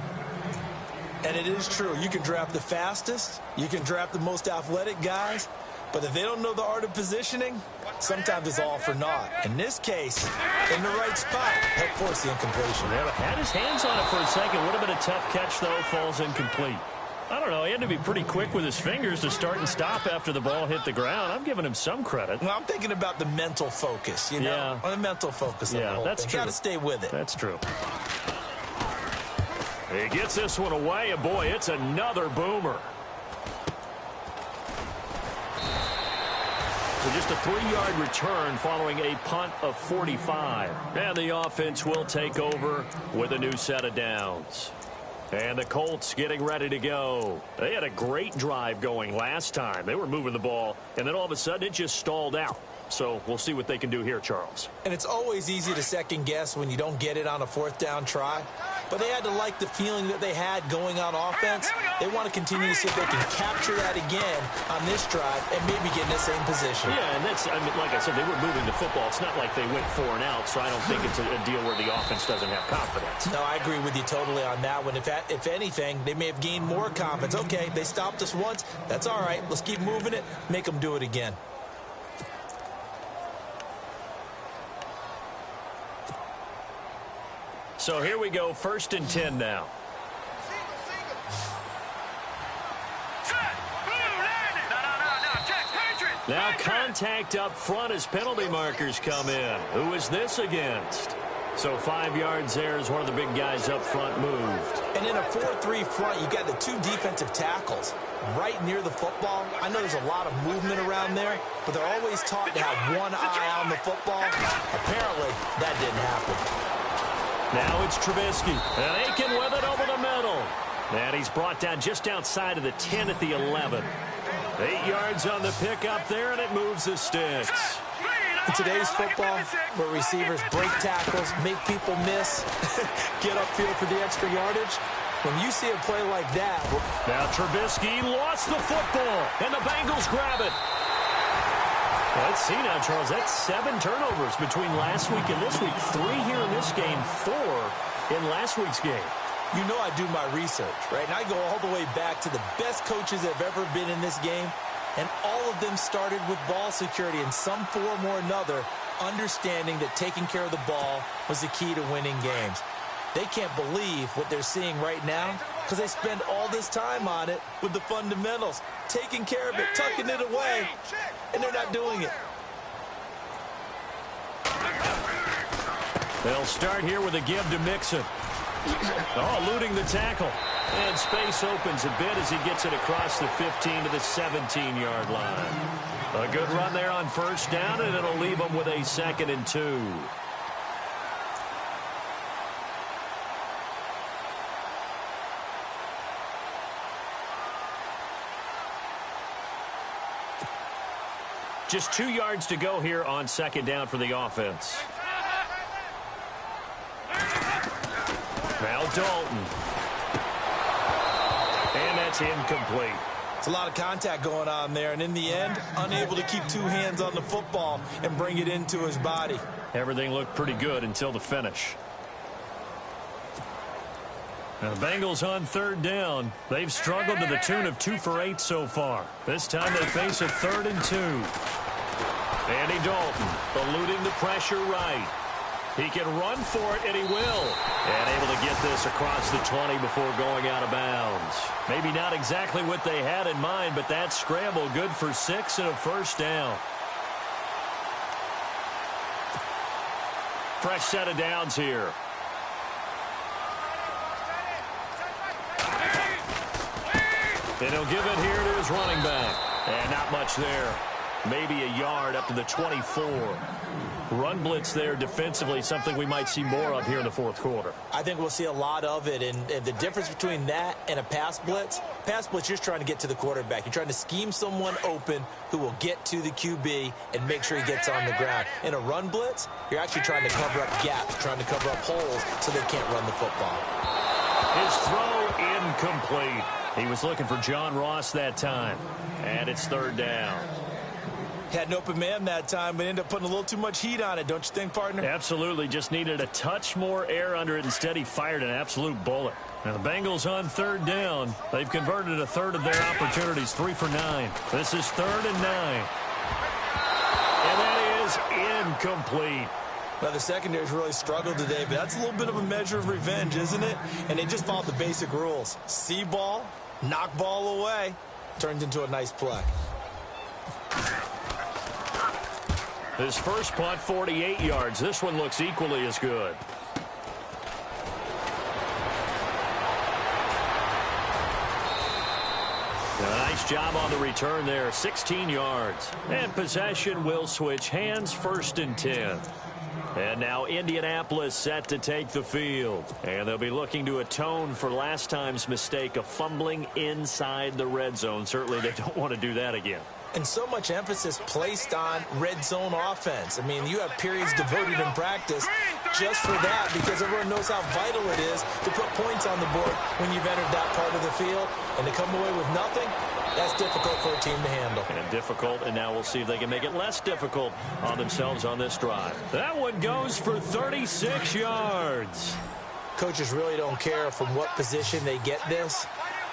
And it is true. You can draft the fastest. You can draft the most athletic guys. But if they don't know the art of positioning, sometimes it's all for naught. In this case, in the right spot, helped force the incompletion. Yeah, had his hands on it for a second. Would have been a tough catch, though. Falls incomplete. I don't know. He had to be pretty quick with his fingers to start and stop after the ball hit the ground. I'm giving him some credit. Well, I'm thinking about the mental focus, you know? Yeah. The mental focus of the whole that's thing. true. Got to stay with it. That's true. He gets this one away, and boy, it's another boomer. So just a 3-yard return following a punt of 45. And the offense will take over with a new set of downs. And the Colts getting ready to go. They had a great drive going last time. They were moving the ball, and then all of a sudden it just stalled out. So we'll see what they can do here, Charles. And it's always easy to second guess when you don't get it on a 4th down try. But they had to like the feeling that they had going on offense. They want to continue to see if they can capture that again on this drive and maybe get in the same position. Yeah, and that's, I mean, like I said, they were moving the football. It's not like they went 4 and out, so I don't think it's a deal where the offense doesn't have confidence. No, I agree with you totally on that one. If anything, they may have gained more confidence. Okay, they stopped us once. That's all right. Let's keep moving it. Make them do it again. So here we go, 1st and 10 now. Now contact up front as penalty markers come in. Who is this against? So 5 yards there as one of the big guys up front moved. And in a 4-3 front, you got the 2 defensive tackles right near the football. I know there's a lot of movement around there, but they're always taught to have one eye on the football. Apparently, that didn't happen. Now it's Trubisky. And Aiken with it over the middle. And he's brought down just outside of the 10 at the 11. 8 yards on the pickup there, and it moves the sticks. In today's football, where receivers break tackles, make people miss, get upfield for the extra yardage, when you see a play like that... Now Trubisky lost the football, and the Bengals grab it. Let's see now, Charles. That's 7 turnovers between last week and this week. 3 here in this game, 4 in last week's game. You know I do my research, right? And I go all the way back to the best coaches that have ever been in this game. And all of them started with ball security in some form or another, understanding that taking care of the ball was the key to winning games. They can't believe what they're seeing right now because they spend all this time on it with the fundamentals, taking care of it, tucking it away, and they're not doing it. They'll start here with a give to Mixon. Oh, eluding the tackle. And space opens a bit as he gets it across the 15 to the 17-yard line. A good run there on first down, and it'll leave them with a 2nd and 2. Just 2 yards to go here on 2nd down for the offense. Now Dalton. And that's incomplete. It's a lot of contact going on there, and in the end, unable to keep 2 hands on the football and bring it into his body. Everything looked pretty good until the finish. Now the Bengals on 3rd down. They've struggled to the tune of 2 for 8 so far. This time they face a 3rd and 2. Andy Dalton eluding the pressure right. He can run for it, and he will. And able to get this across the 20 before going out of bounds. Maybe not exactly what they had in mind, but that scramble good for 6 and a first down. Fresh set of downs here. And he'll give it here to his running back. And not much there. Maybe a yard up to the 24. Run blitz there defensively, something we might see more of here in the 4th quarter. I think we'll see a lot of it, and the difference between that and a pass blitz, you're just trying to get to the quarterback. You're trying to scheme someone open who will get to the QB and make sure he gets on the ground. In a run blitz, you're actually trying to cover up gaps, trying to cover up holes so they can't run the football. His throw incomplete. He was looking for John Ross that time, and it's 3rd down. Had an open man that time, but ended up putting a little too much heat on it, don't you think, partner? Absolutely. Just needed a touch more air under it. Instead, he fired an absolute bullet. Now, the Bengals on 3rd down. They've converted a 1/3 of their opportunities, 3 for 9. This is 3rd and 9. And that is incomplete. Now, the secondary's really struggled today, but that's a little bit of a measure of revenge, isn't it? And they just followed the basic rules. See ball, knock ball away. Turns into a nice play. His first punt, 48 yards. This one looks equally as good. A nice job on the return there, 16 yards. And possession will switch hands, 1st and 10. And now Indianapolis set to take the field. And they'll be looking to atone for last time's mistake of fumbling inside the red zone. Certainly they don't want to do that again. And so much emphasis placed on red zone offense. I mean, you have periods devoted in practice just for that because everyone knows how vital it is to put points on the board when you've entered that part of the field. And to come away with nothing, that's difficult for a team to handle. And difficult, and now we'll see if they can make it less difficult on themselves on this drive. That one goes for 36 yards. Coaches really don't care from what position they get this,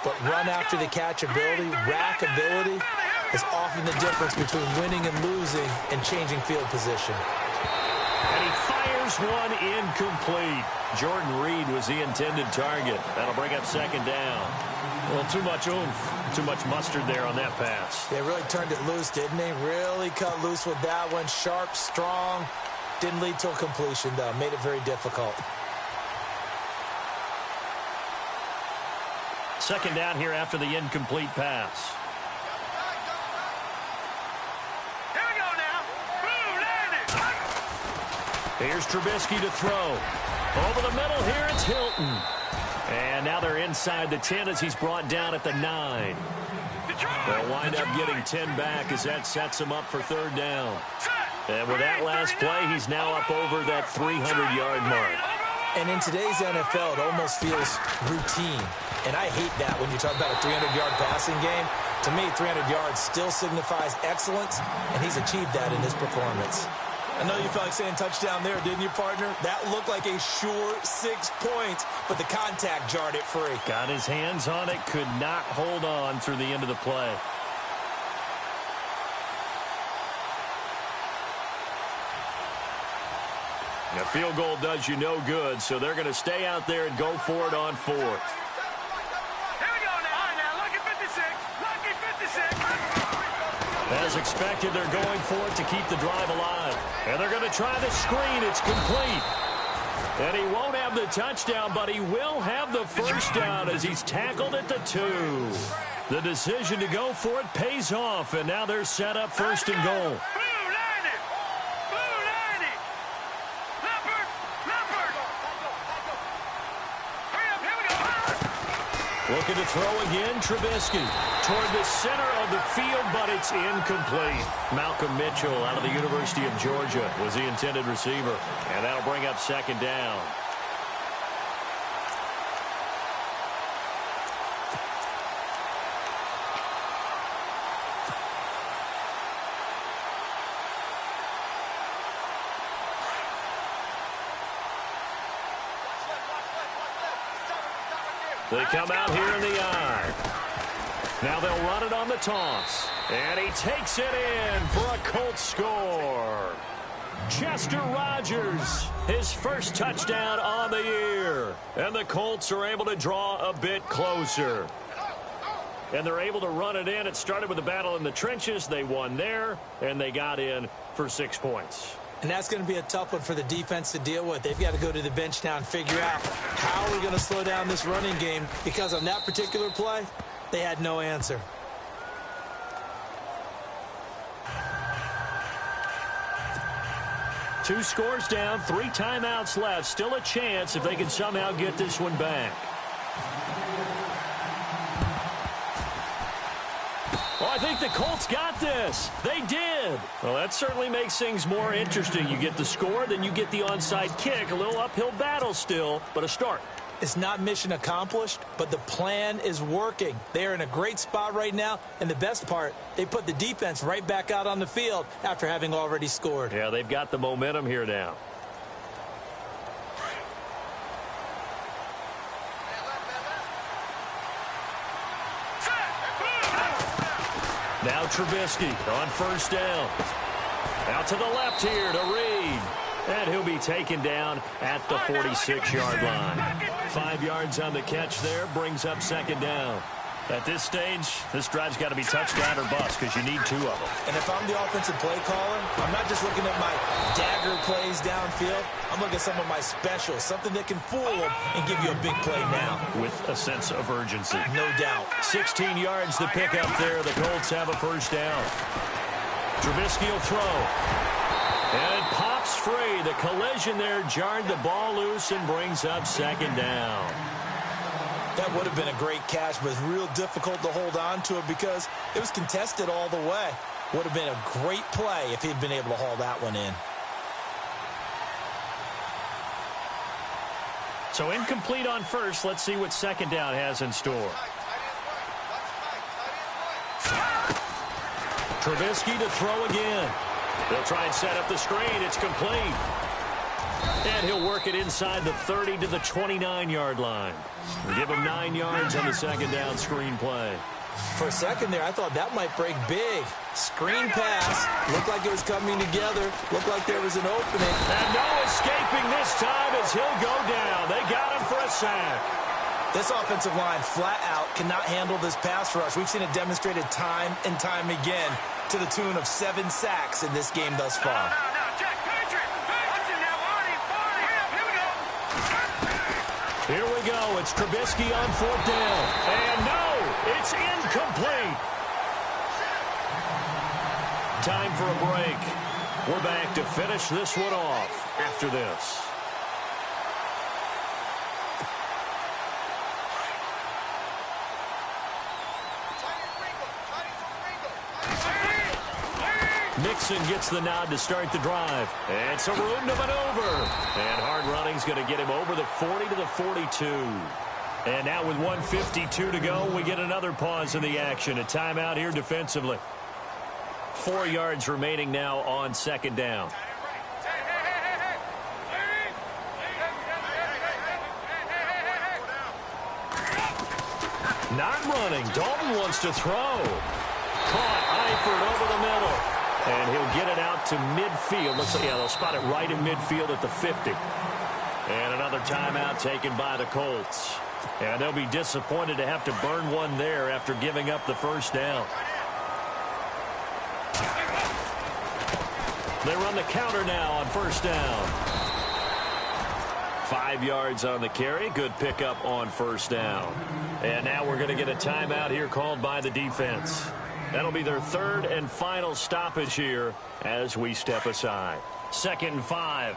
but run after the catch ability, rack ability, is often the difference between winning and losing and changing field position. And he fires one incomplete. Jordan Reed was the intended target. That'll bring up 2nd down. Well, too much oomph, too much mustard there on that pass. They really turned it loose, didn't they? Really cut loose with that one. Sharp, strong. Didn't lead to a completion, though. Made it very difficult. 2nd down here after the incomplete pass. Here's Trubisky to throw. Over the middle here, it's Hilton. And now they're inside the 10 as he's brought down at the 9. They'll wind up getting 10 back as that sets him up for third down. And with that last play, he's now up over that 300-yard mark. And in today's NFL, it almost feels routine. And I hate that when you talk about a 300-yard passing game. To me, 300 yards still signifies excellence, and he's achieved that in his performance. I know you felt like saying touchdown there, didn't you, partner? That looked like a sure 6 points, but the contact jarred it free. Got his hands on it, could not hold on through the end of the play. A field goal does you no good, so they're going to stay out there and go for it on fourth. Here we go now. Lucky 56. Lucky 56. As expected, they're going for it to keep the drive alive. And they're going to try the screen. It's complete. And he won't have the touchdown, but he will have the first down as he's tackled at the 2. The decision to go for it pays off, and now they're set up first and goal. Looking to throw again, Trubisky. Toward the center of the field, but it's incomplete. Malcolm Mitchell out of the University of Georgia was the intended receiver. And that'll bring up second down. They come out here in the eye. Now they'll run it on the toss. And he takes it in for a Colts score. Chester Rogers, his first touchdown on the year. And the Colts are able to draw a bit closer. And they're able to run it in. It started with a battle in the trenches. They won there, and they got in for 6 points. And that's going to be a tough one for the defense to deal with. They've got to go to the bench now and figure out how are we going to slow down this running game, because on that particular play, they had no answer. Two scores down, 3 timeouts left. Still a chance if they can somehow get this one back. Well, I think the Colts got this. They did. Well, that certainly makes things more interesting. You get the score, then you get the onside kick. A little uphill battle still, but a start. It's not mission accomplished, but the plan is working. They're in a great spot right now, and the best part, they put the defense right back out on the field after having already scored. Yeah, they've got the momentum here now. Now Trubisky on first down. Out to the left here to Reed. And he'll be taken down at the 46-yard line. 5 yards on the catch there, brings up second down. At this stage, this drive's got to be touchdown or bust because you need 2 of them. And if I'm the offensive play caller, I'm not just looking at my dagger plays downfield. I'm looking at some of my specials, something that can fool them and give you a big play now. With a sense of urgency. No doubt. 16 yards to pick up there. The Colts have a first down. Trubisky will throw. And it pops free. The collision there jarred the ball loose and brings up second down. That would have been a great catch, but it's real difficult to hold on to it because it was contested all the way. Would have been a great play if he'd been able to haul that one in. So incomplete on first. Let's see what second down has in store. Trubisky to throw again. They'll try and set up the screen. It's complete. And he'll work it inside the 30 to the 29-yard line. Give him 9 yards on the second down screen play. For a second there, I thought that might break big. Screen pass. Looked like it was coming together. Looked like there was an opening. And no escaping this time as he'll go down. They got him for a sack. This offensive line flat out cannot handle this pass rush. We've seen it demonstrated time and time again to the tune of 7 sacks in this game thus far. Here we go. It's Trubisky on fourth down. And no, it's incomplete. Time for a break. We're back to finish this one off after this. Mixon gets the nod to start the drive. It's a room to maneuver. And hard running's going to get him over the 40 to the 42. And now with 1:52 to go, we get another pause in the action. A timeout here defensively. 4 yards remaining now on second down. Not running. Dalton wants to throw. Caught. Eifert over the middle. And he'll get it out to midfield. Looks like, yeah, they'll spot it right in midfield at the 50. And another timeout taken by the Colts. And they'll be disappointed to have to burn one there after giving up the first down. They run the counter now on first down. 5 yards on the carry. Good pickup on first down. And now we're going to get a timeout here called by the defense. That'll be their third and final stoppage here as we step aside. 2nd and 5.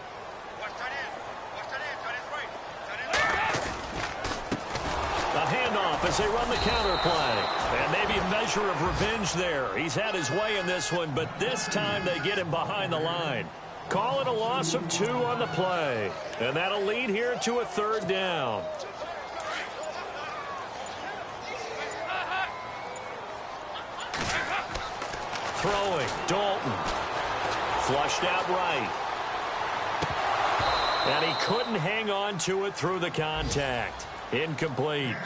A handoff as they run the counter play. And maybe a measure of revenge there. He's had his way in this one, but this time they get him behind the line. Call it a loss of 2 on the play. And that'll lead here to a 3rd down. Throwing, Dalton. Flushed out right. And he couldn't hang on to it through the contact. Incomplete.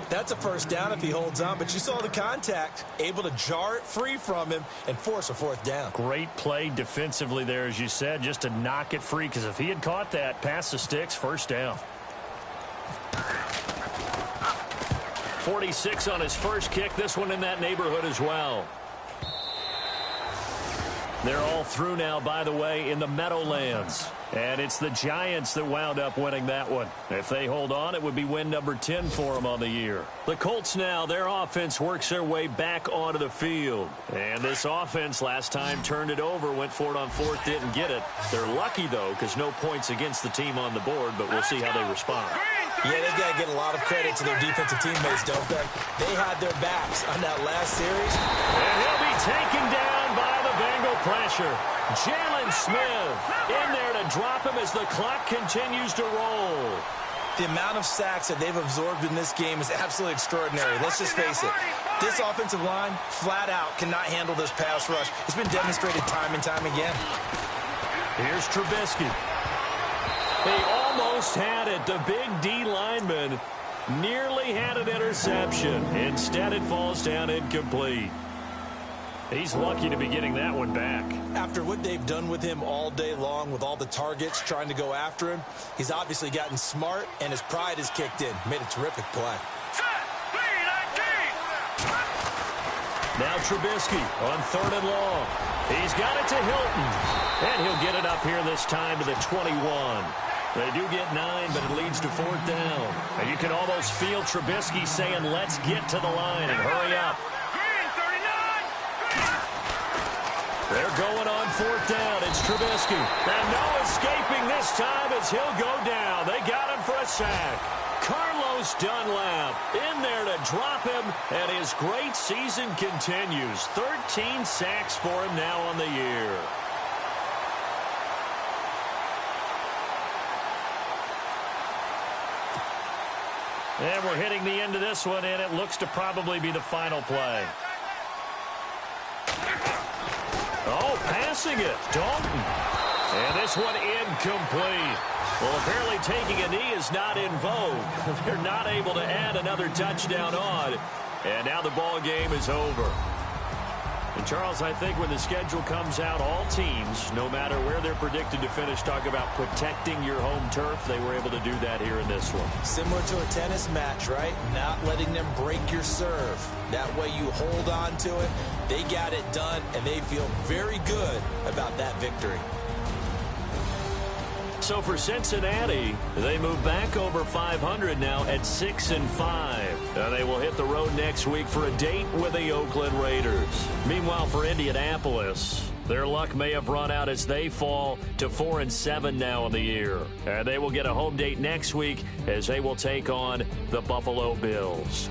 That's a first down if he holds on, but you saw the contact. Able to jar it free from him and force a 4th down. Great play defensively there, as you said, just to knock it free, because if he had caught that, past the sticks, 1st down. 46 on his first kick. This one in that neighborhood as well. They're all through now, by the way, in the Meadowlands. And it's the Giants that wound up winning that one. If they hold on, it would be win number 10 for them on the year. The Colts now, their offense works their way back onto the field. And this offense last time turned it over, went for it on 4th, didn't get it. They're lucky, though, because no points against the team on the board, but we'll see how they respond. Yeah, they've got to get a lot of credit to their defensive teammates, don't they? They had their backs on that last series. And he'll be taken down by the Bengal pressure. Jalen Smith in there to drop him as the clock continues to roll. The amount of sacks that they've absorbed in this game is absolutely extraordinary. Let's just face it. This offensive line, flat out, cannot handle this pass rush. It's been demonstrated time and time again. Here's Trubisky. He almost had it. The big D lineman nearly had an interception. Instead, it falls down incomplete. He's lucky to be getting that one back. After what they've done with him all day long with all the targets trying to go after him, he's obviously gotten smart, and his pride has kicked in. Made a terrific play. Now Trubisky on 3rd and long. He's got it to Hilton. And he'll get it up here this time to the 21. They do get 9, but it leads to 4th down. And you can almost feel Trubisky saying, let's get to the line and hurry up. They're going on 4th down. It's Trubisky. And no escaping this time as he'll go down. They got him for a sack. Carlos Dunlap in there to drop him, and his great season continues. 13 sacks for him now on the year. And we're hitting the end of this one, and it looks to probably be the final play. Oh, passing it. Dalton. And this one incomplete. Well, apparently taking a knee is not in vogue. They're not able to add another touchdown on. And now the ball game is over. And, Charles, I think when the schedule comes out, all teams, no matter where they're predicted to finish, talk about protecting your home turf. They were able to do that here in this one. Similar to a tennis match, right? Not letting them break your serve. That way you hold on to it. They got it done, and they feel very good about that victory. So for Cincinnati, they move back over 500 now at 6-5. They will hit the road next week for a date with the Oakland Raiders. Meanwhile, for Indianapolis, their luck may have run out as they fall to 4-7 now in the year. And they will get a home date next week as they will take on the Buffalo Bills.